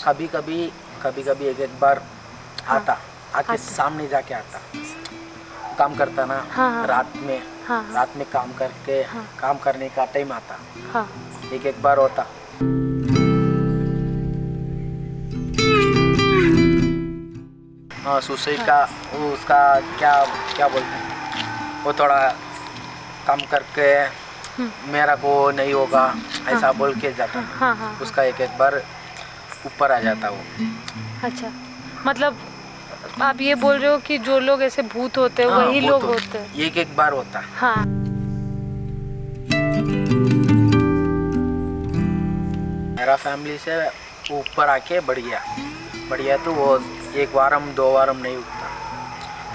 कभी कभी एक बार आता, आके सामने जाके आता, काम करता ना। रात में काम करने का टाइम आता। एक बार होता। हाँ, सुसाइड का वो उसका क्या बोलते हैं, वो थोड़ा काम करके मेरा को नहीं होगा ऐसा बोल के जाता। उसका एक बार ऊपर आ जाता वो। अच्छा, मतलब आप ये बोल रहे हो कि जो लोग ऐसे भूत होते हैं वही लोग होते हैं? एक बार होता। हाँ। मेरा फैमिली से ऊपर आके बढ़ गया तो वो 1 वारम 2 वारम नहीं उठता,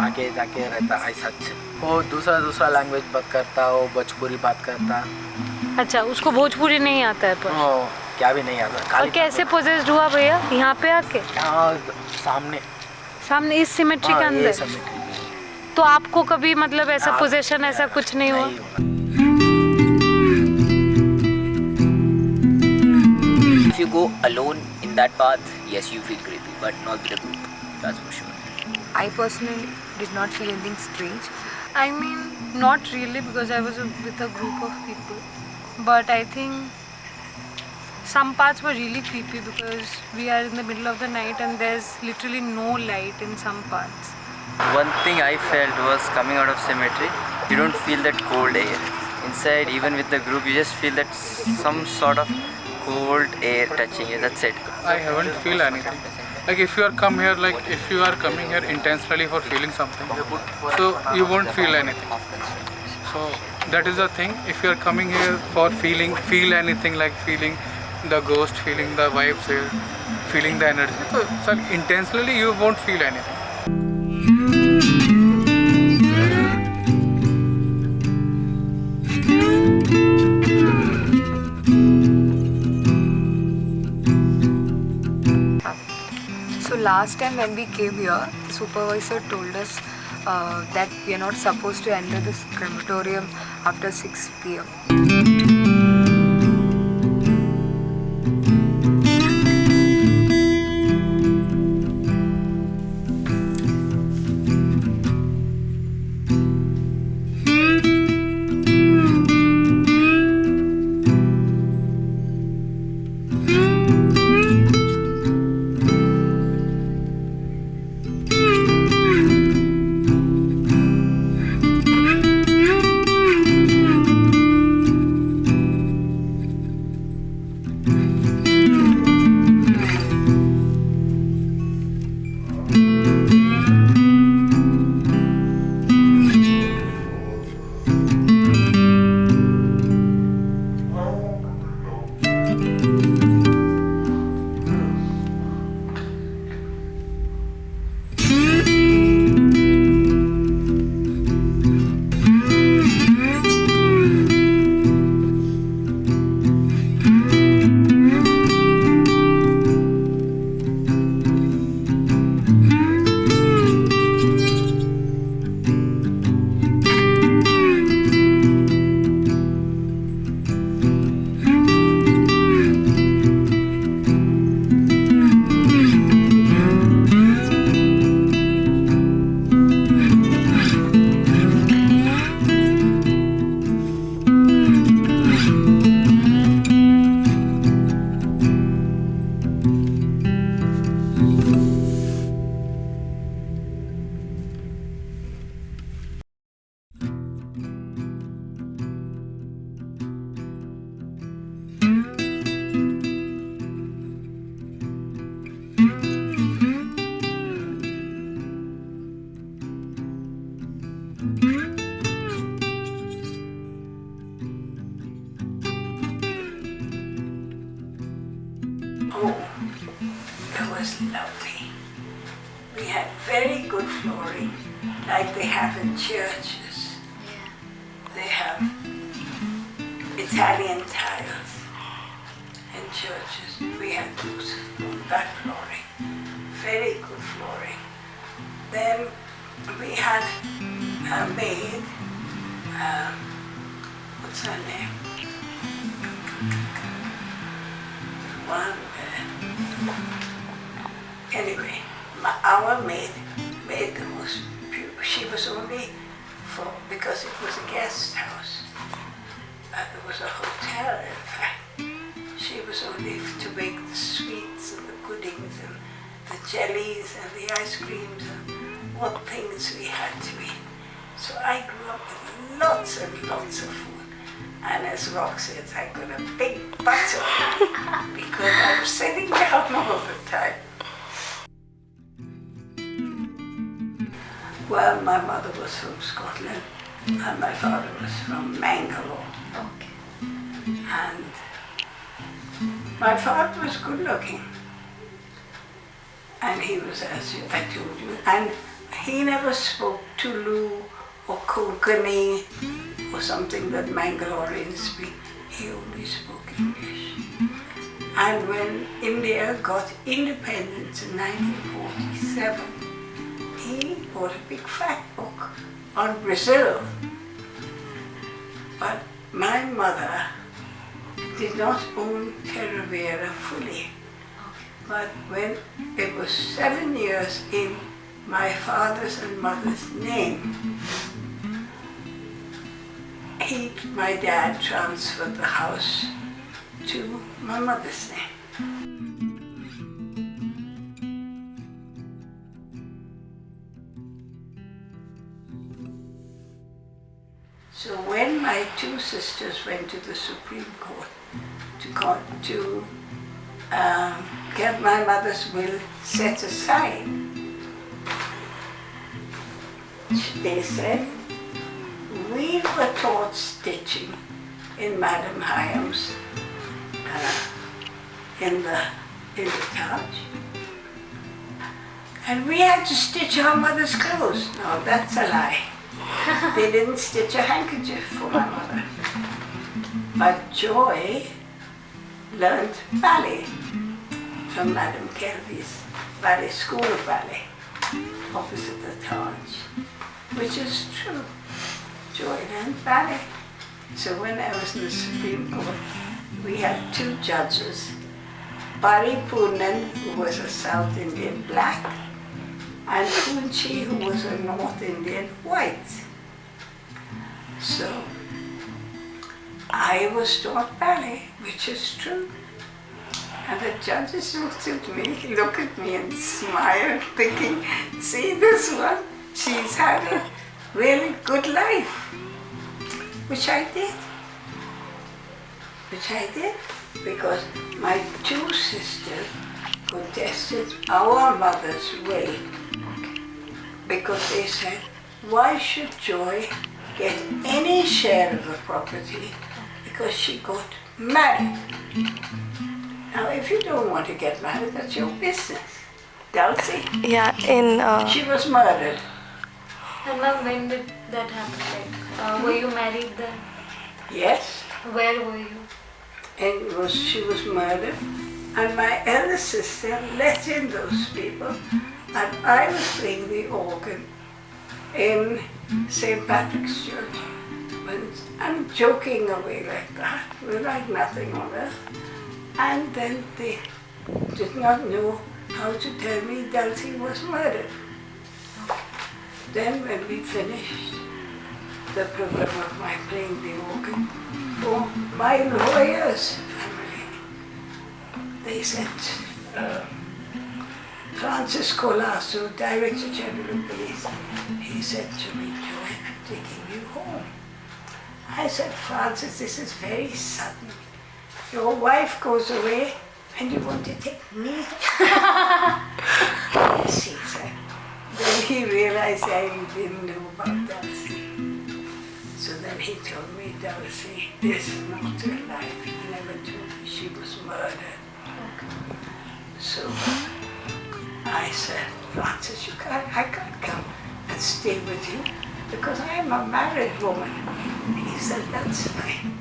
आगे जाके रहता ऐसा। वो दूसरा लैंग्वेज बात करता, वो भोजपुरी बात करता। अच्छा, उसको भोजपुरी नहीं आता है? पर क्या भी नहीं आता। और कैसे पोजेस्ड हुआ भैया यहाँ पे आके? सामने इस सिमेट्री के अंदर? तो आपको कभी मतलब ऐसा पोजेशन ऐसा कुछ नहीं हुआ? If you go alone in that path, yes, you feel creepy, but not with a group. That's for sure. I personally did not feel anything strange. I mean, not really, because I was with a group of people. But I think some parts were really creepy because we are in the middle of the night and there's literally no light in some parts. One thing I felt was coming out of cemetery, you don't feel that cold air. Inside, even with the group, you just feel that some sort of cold air touching you, that's it. I haven't feel anything. Like if you are coming here intentionally for feeling something, so you won't feel anything. So that is the thing. If you are coming here for feel anything, like feeling the ghost, feeling the vibes here, feeling the energy, so intentionally you won't feel anything. So last time when we came here, the supervisor told us that we are not supposed to enter this crematorium after 6 p.m. was lovely. We had very good flooring, like they have in churches. They have Italian tiles in churches. We had that flooring, very good flooring. Then we had a maid, what's her name? One Anyway, our maid made the most beautiful. She was only because it was a guest house. It was a hotel, in fact. She was only to make the sweets and the puddings and the jellies and the ice creams and what things we had to eat. So I grew up with lots and lots of food. And as Rock says, I got a big butt of it because I was sitting down all the time. Well, my mother was from Scotland and my father was from Bengaluru. Okay. And my father was good looking. And he was, as I told you, and he never spoke Tulu or Konkani or something that Mangaloreans speak. He only spoke English. And when India got independence in 1947, he bought a big fat book on Brazil. But my mother did not own Terra Vera fully. But when it was 7 years in my father's and mother's name, my dad transferred the house to my mother's name. So when my two sisters went to the Supreme Court to get my mother's will set aside, they said, we were taught stitching in Madam Hyam's in the Taj, and we had to stitch our mother's clothes. No, that's a lie. They didn't stitch a handkerchief for my mother. But Joy learned ballet from Madam Kelly's ballet school of ballet opposite the Taj, which is true. Joy learned ballet. So when I was in the Supreme Court, we had two judges, Bari Poonan, who was a South Indian black, and Kunchi, who was a North Indian white. So I was taught ballet, which is true. And the judges looked at me and smiled, thinking, see this one, she's had a really good life. Which I did. Because my two sisters contested our mother's will. Because they said, why should Joy get any share of the property? Because she got married. Now, if you don't want to get married, that's your business. Dulcie? Yeah, She was murdered. And ma'am, when did that happen? Like, were you married then? Yes. Where were you? And she was murdered. And my elder sister let in those people. And I was playing the organ in St. Patrick's Church. And I'm joking away like that, like nothing on earth. And then they did not know how to tell me Dulcie was murdered. Then when we finished the program of my playing the organ for my lawyer's family, they sent Francis Colasso, Director General of Police. He said to me, Joy, I'm taking you home. I said, Francis, this is very sudden. Your wife goes away and you want to take me home? Yes, he said. Then he realized I didn't know about Dulcie. So then he told me, Dulcie is not alive. He never told me she was murdered. So I said, Francis, I can't come and stay with you because I am a married woman. He said, that's fine.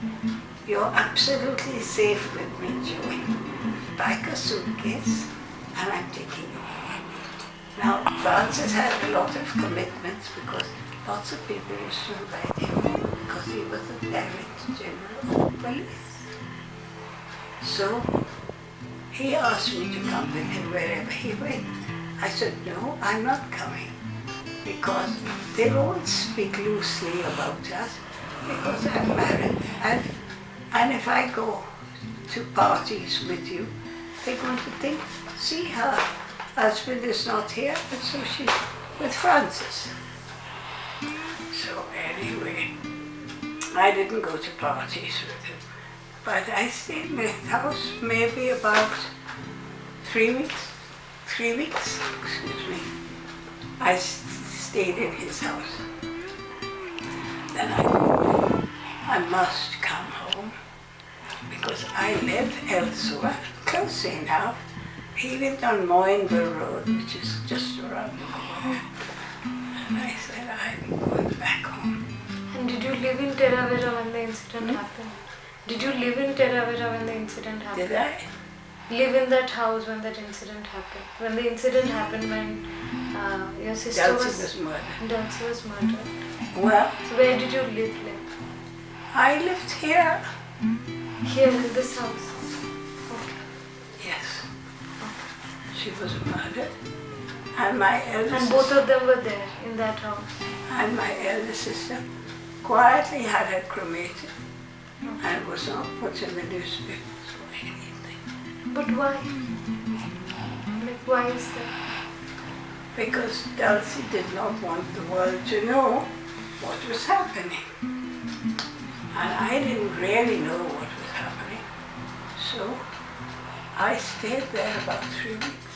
You're absolutely safe with me, Joy. Pack a suitcase and I'm taking you home. Now, Francis had a lot of commitments because lots of people used to invite him because he was the Director General of Police. So He asked me to come with him wherever he went. I said, no, I'm not coming. Because they won't speak loosely about us because I'm married. And if I go to parties with you, they're going to think, see, her husband is not here, and so she's with Francis. So anyway, I didn't go to parties with him. But I stayed in his house maybe about 3 weeks. 3 weeks, excuse me. I stayed in his house. Then I thought, I must come home because I live elsewhere, close enough. He lived on Moinville Road, which is just around the corner. And I said, I'm going back home. And did you live in Terravera when the incident happened? Did you live in Terravera when the incident happened? Did I? Live in that house when that incident happened? When the incident happened when your sister Dulcie was murdered. Dulcie was murdered. Well, Where did you live? I lived here. Here in this house. Yes. She was murdered. And my elder And sister, both of them were there in that house. and my elder sister quietly had her cremated and was not put in the newspapers or anything. But why? Like, why is that? Because Dulcie did not want the world to know what was happening. And I didn't really know what was happening. So I stayed there about 3 weeks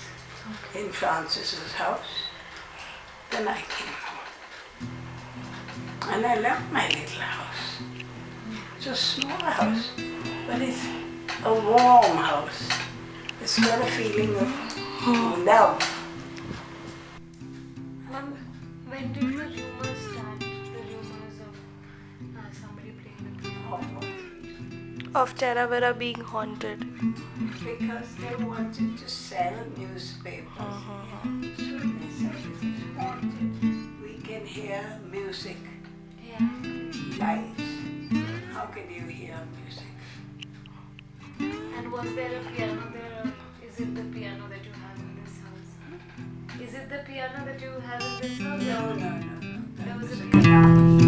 in Francis's house. Then I came home. And I left my little house. It's a small house, but it's a warm house. It's got a feeling of love. When did the rumors start? The rumors of somebody playing the piano? Of Terravera being haunted. Because they wanted to sell newspapers. So they said, if it's haunted, we can hear music Yeah. live. How can you hear music? And was there a piano there, or is it the piano that you have in this house? Is it the piano that you have in this house? No. There was a piano.